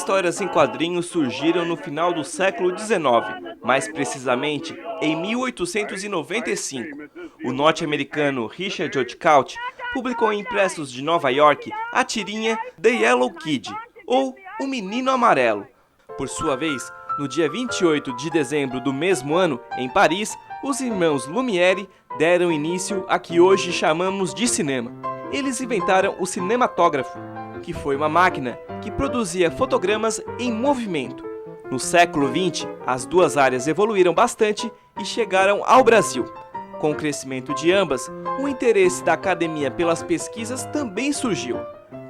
histórias em quadrinhos surgiram no final do século XIX, mais precisamente em 1895. O norte-americano Richard Outcault publicou em impressos de Nova York a tirinha The Yellow Kid, ou O Menino Amarelo. Por sua vez, no dia 28 de dezembro do mesmo ano, em Paris, os irmãos Lumière deram início a que hoje chamamos de cinema. Eles inventaram o cinematógrafo, que foi uma máquina que produzia fotogramas em movimento. No século XX, as duas áreas evoluíram bastante e chegaram ao Brasil. Com o crescimento de ambas, o interesse da academia pelas pesquisas também surgiu.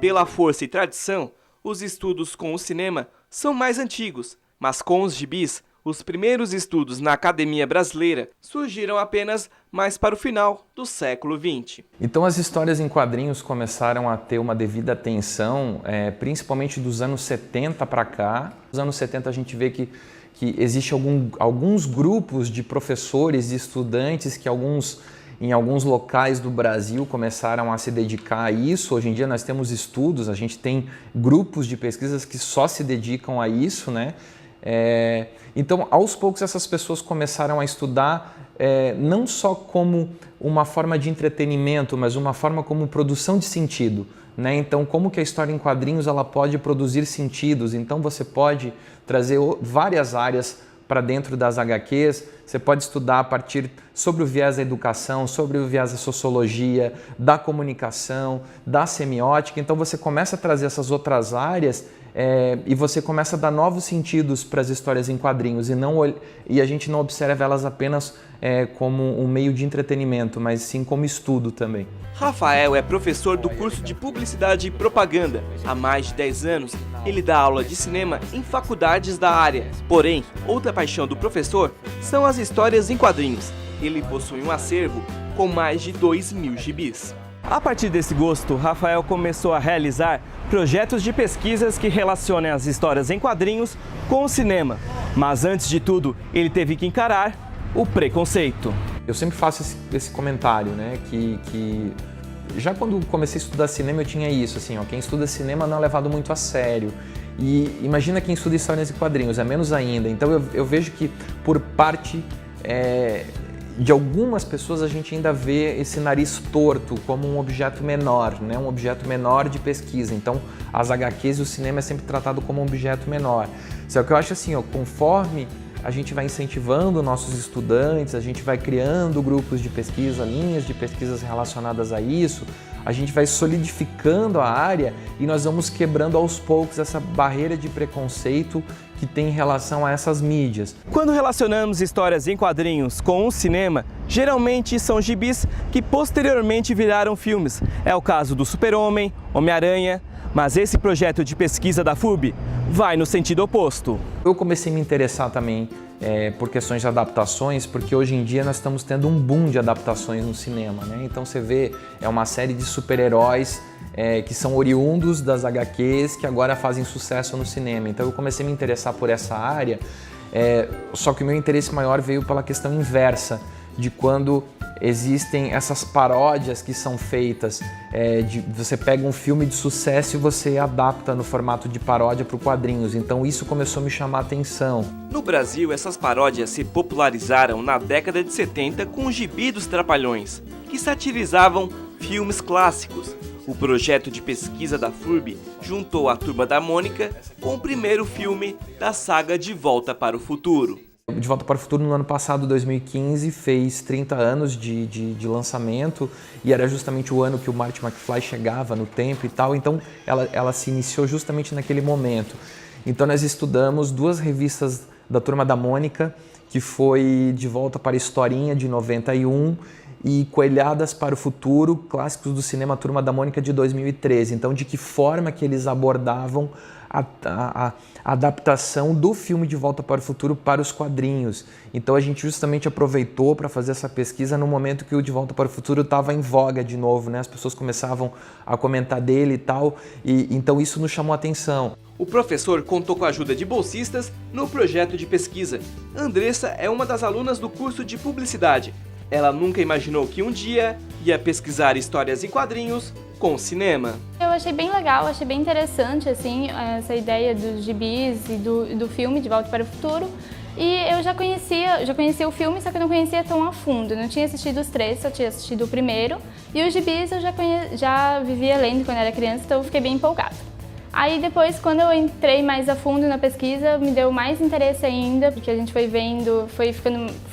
Pela força e tradição, os estudos com o cinema são mais antigos, mas com os gibis, os primeiros estudos na academia brasileira surgiram apenas mais para o final do século XX. Então as histórias em quadrinhos começaram a ter uma devida atenção, principalmente dos anos 70 para cá. Nos anos 70 a gente vê que existe alguns grupos de professores e estudantes que em alguns locais do Brasil começaram a se dedicar a isso. Hoje em dia nós temos estudos, a gente tem grupos de pesquisas que só se dedicam a isso, né? Então, aos poucos, essas pessoas começaram a estudar não só como uma forma de entretenimento, mas uma forma como produção de sentido, né? Então, como que a história em quadrinhos ela pode produzir sentidos? Então, você pode trazer várias áreas para dentro das HQs, você pode estudar a partir sobre o viés da educação, sobre o viés da sociologia, da comunicação, da semiótica. Então, você começa a trazer essas outras áreas e você começa a dar novos sentidos para as histórias em quadrinhos e a gente não observa elas apenas como um meio de entretenimento, mas sim como estudo também. Rafael é professor do curso de Publicidade e Propaganda. Há mais de 10 anos, ele dá aula de cinema em faculdades da área. Porém, outra paixão do professor são as histórias em quadrinhos. Ele possui um acervo com mais de 2.000 gibis. A partir desse gosto, Rafael começou a realizar projetos de pesquisas que relacionem as histórias em quadrinhos com o cinema. Mas antes de tudo, ele teve que encarar o preconceito. Eu sempre faço esse comentário, né, que já quando comecei a estudar cinema eu tinha isso, assim, quem estuda cinema não é levado muito a sério. E imagina quem estuda histórias em quadrinhos, é menos ainda. Então eu vejo que por parte de algumas pessoas a gente ainda vê esse nariz torto como um objeto menor, né? Um objeto menor de pesquisa. Então as HQs e o cinema é sempre tratado como um objeto menor. Só que eu acho assim, conforme a gente vai incentivando nossos estudantes, a gente vai criando grupos de pesquisa, linhas de pesquisas relacionadas a isso, a gente vai solidificando a área e nós vamos quebrando aos poucos essa barreira de preconceito que tem em relação a essas mídias. Quando relacionamos histórias em quadrinhos com o cinema, geralmente são gibis que posteriormente viraram filmes. É o caso do Super-Homem, Homem-Aranha, mas esse projeto de pesquisa da FURB vai no sentido oposto. Eu comecei a me interessar também por questões de adaptações, porque hoje em dia nós estamos tendo um boom de adaptações no cinema, né? Então você vê, uma série de super-heróis que são oriundos das HQs que agora fazem sucesso no cinema. Então eu comecei a me interessar por essa área, só que o meu interesse maior veio pela questão inversa, de quando existem essas paródias que são feitas, você pega um filme de sucesso e você adapta no formato de paródia para os quadrinhos. Então isso começou a me chamar a atenção. No Brasil, essas paródias se popularizaram na década de 70 com o Gibi dos Trapalhões, que satirizavam filmes clássicos. O projeto de pesquisa da FURB juntou a Turma da Mônica com o primeiro filme da saga De Volta para o Futuro. De Volta para o Futuro, no ano passado, 2015, fez 30 anos de lançamento e era justamente o ano que o Marty McFly chegava no tempo e tal, então ela se iniciou justamente naquele momento. Então nós estudamos duas revistas da Turma da Mônica, que foi De Volta para a Historinha, de 91, e Coelhadas para o Futuro, clássicos do cinema Turma da Mônica, de 2013. Então, de que forma que eles abordavam a adaptação do filme De Volta para o Futuro para os quadrinhos. Então a gente justamente aproveitou para fazer essa pesquisa no momento que o De Volta para o Futuro estava em voga de novo, né? As pessoas começavam a comentar dele e tal, e então isso nos chamou a atenção. O professor contou com a ajuda de bolsistas no projeto de pesquisa. Andressa é uma das alunas do curso de Publicidade. Ela nunca imaginou que um dia ia pesquisar histórias em quadrinhos com o cinema. Eu achei bem legal, achei bem interessante assim, essa ideia dos gibis e do filme De Volta para o Futuro. E eu já conhecia o filme, só que eu não conhecia tão a fundo. Eu não tinha assistido os três, só tinha assistido o primeiro. E os gibis eu já vivia lendo quando era criança, então eu fiquei bem empolgada. Aí depois, quando eu entrei mais a fundo na pesquisa, me deu mais interesse ainda, porque a gente foi vendo, foi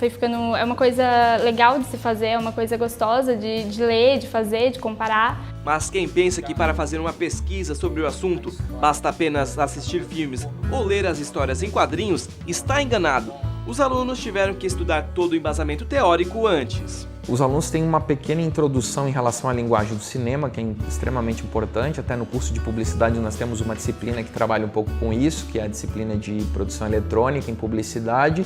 ficando é uma coisa legal de se fazer, é uma coisa gostosa de ler, de fazer, de comparar. Mas quem pensa que para fazer uma pesquisa sobre o assunto basta apenas assistir filmes ou ler as histórias em quadrinhos, está enganado. Os alunos tiveram que estudar todo o embasamento teórico antes. Os alunos têm uma pequena introdução em relação à linguagem do cinema, que é extremamente importante. Até no curso de publicidade nós temos uma disciplina que trabalha um pouco com isso, que é a disciplina de produção eletrônica em publicidade.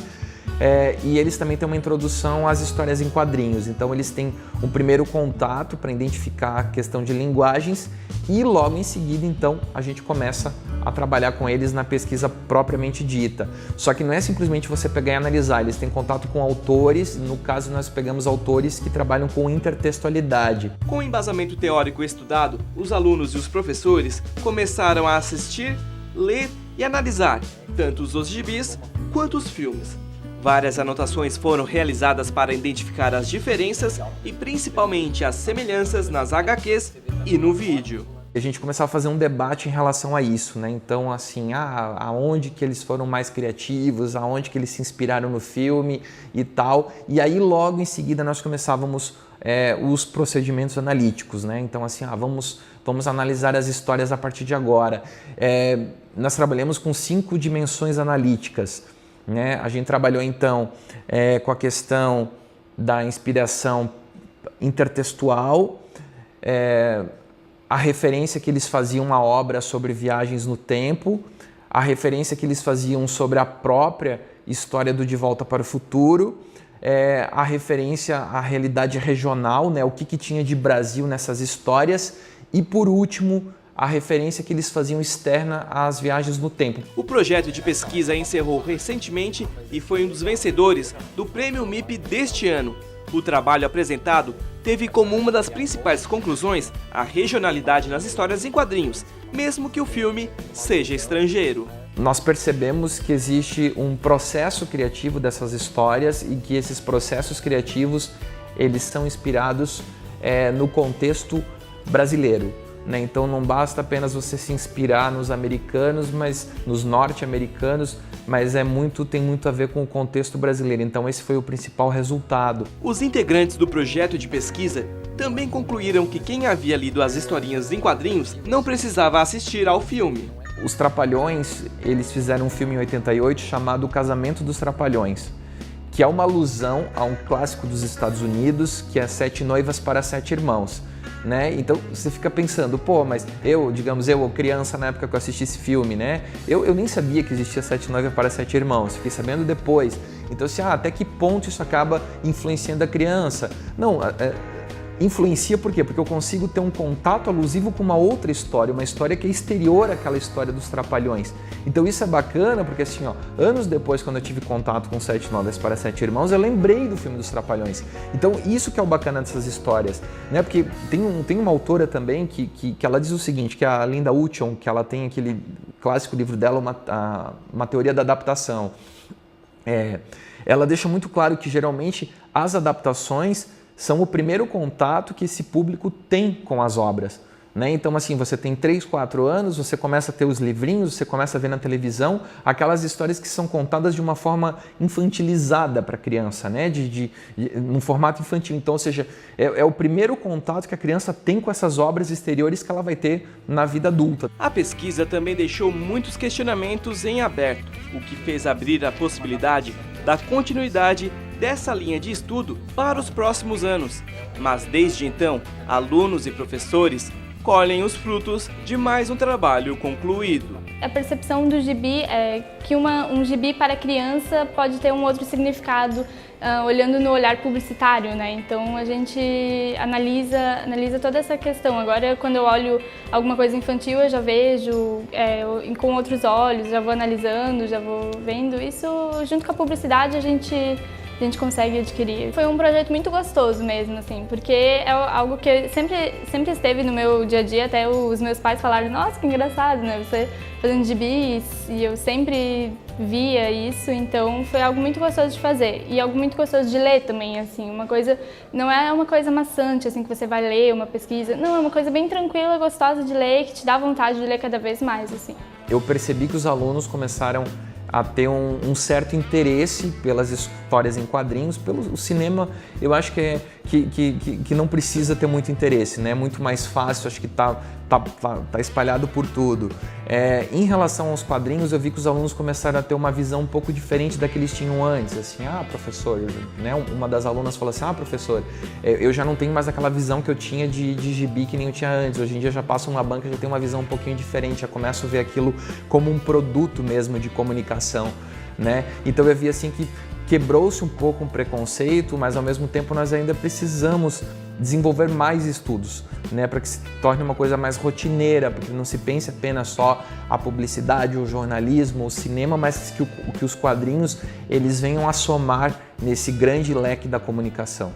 E eles também têm uma introdução às histórias em quadrinhos. Então eles têm um primeiro contato para identificar a questão de linguagens e logo em seguida, então, a gente começa a trabalhar com eles na pesquisa propriamente dita. Só que não é simplesmente você pegar e analisar, eles têm contato com autores, no caso nós pegamos autores que trabalham com intertextualidade. Com o embasamento teórico estudado, os alunos e os professores começaram a assistir, ler e analisar tanto os gibis quanto os filmes. Várias anotações foram realizadas para identificar as diferenças e principalmente as semelhanças nas HQs e no vídeo. A gente começava a fazer um debate em relação a isso, né? Então, assim, aonde que eles foram mais criativos, aonde que eles se inspiraram no filme e tal. E aí, logo em seguida, nós começávamos os procedimentos analíticos, né? Então, assim, vamos analisar as histórias a partir de agora. Nós trabalhamos com 5 dimensões analíticas, né? A gente trabalhou, então, com a questão da inspiração intertextual, a referência que eles faziam à obra sobre viagens no tempo, a referência que eles faziam sobre a própria história do De Volta para o Futuro, a referência à realidade regional, né, o que tinha de Brasil nessas histórias, e por último, a referência que eles faziam externa às viagens no tempo. O projeto de pesquisa encerrou recentemente e foi um dos vencedores do Prêmio MIP deste ano. O trabalho apresentado teve como uma das principais conclusões a regionalidade nas histórias em quadrinhos, mesmo que o filme seja estrangeiro. Nós percebemos que existe um processo criativo dessas histórias e que esses processos criativos eles são inspirados no contexto brasileiro, né? Então não basta apenas você se inspirar nos americanos, mas nos norte-americanos, mas tem muito a ver com o contexto brasileiro. Então esse foi o principal resultado. Os integrantes do projeto de pesquisa também concluíram que quem havia lido as historinhas em quadrinhos não precisava assistir ao filme. Os Trapalhões, eles fizeram um filme em 88 chamado O Casamento dos Trapalhões, que é uma alusão a um clássico dos Estados Unidos, que é Sete Noivas para Sete Irmãos. Né? Então você fica pensando, pô, mas eu criança na época que eu assisti esse filme, né? Eu nem sabia que existia Sete Noivas para Sete Irmãos, fiquei sabendo depois. Então assim, até que ponto isso acaba influenciando a criança? Não, influencia por quê? Porque eu consigo ter um contato alusivo com uma outra história, uma história que é exterior àquela história dos Trapalhões. Então isso é bacana porque assim, anos depois, quando eu tive contato com Sete Noivas para Sete Irmãos, eu lembrei do filme dos Trapalhões. Então isso que é o bacana dessas histórias, né? Porque tem uma autora também que ela diz o seguinte, que é a Linda Uchon, que ela tem aquele clássico livro dela, uma teoria da adaptação. Ela deixa muito claro que geralmente as adaptações são o primeiro contato que esse público tem com as obras, né? Então, assim, você tem 3, 4 anos, você começa a ter os livrinhos, você começa a ver na televisão aquelas histórias que são contadas de uma forma infantilizada para a criança, né? Num formato infantil. Então, ou seja, é o primeiro contato que a criança tem com essas obras exteriores que ela vai ter na vida adulta. A pesquisa também deixou muitos questionamentos em aberto, o que fez abrir a possibilidade da continuidade dessa linha de estudo para os próximos anos. Mas desde então, alunos e professores colhem os frutos de mais um trabalho concluído. A percepção do gibi é que um gibi para criança pode ter um outro significado, olhando no olhar publicitário, né? Então a gente analisa toda essa questão. Agora, quando eu olho alguma coisa infantil, eu já vejo com outros olhos, já vou analisando, já vou vendo. Isso, junto com a publicidade, a gente a gente consegue adquirir. Foi um projeto muito gostoso mesmo, assim, porque é algo que sempre esteve no meu dia a dia, até os meus pais falaram, nossa, que engraçado, né, você fazendo gibis, e eu sempre via isso, então foi algo muito gostoso de fazer e algo muito gostoso de ler também, assim, uma coisa, não é uma coisa maçante, assim, que você vai ler uma pesquisa, não, é uma coisa bem tranquila, gostosa de ler, que te dá vontade de ler cada vez mais, assim. Eu percebi que os alunos começaram a ter um certo interesse pelas histórias em quadrinhos, pelo cinema. Eu acho que não precisa ter muito interesse, né? É muito mais fácil, acho que tá espalhado por tudo. Em relação aos quadrinhos, eu vi que os alunos começaram a ter uma visão um pouco diferente da que eles tinham antes, assim, professor, né? Uma das alunas falou assim, professor, eu já não tenho mais aquela visão que eu tinha de gibi que nem eu tinha antes, hoje em dia já passo numa banca, já tenho uma visão um pouquinho diferente, já começo a ver aquilo como um produto mesmo de comunicação, né? Então eu vi assim que quebrou-se um pouco um preconceito, mas ao mesmo tempo nós ainda precisamos desenvolver mais estudos, né, para que se torne uma coisa mais rotineira, para que não se pense apenas só a publicidade, o jornalismo, o cinema, mas que os quadrinhos eles venham a somar nesse grande leque da comunicação.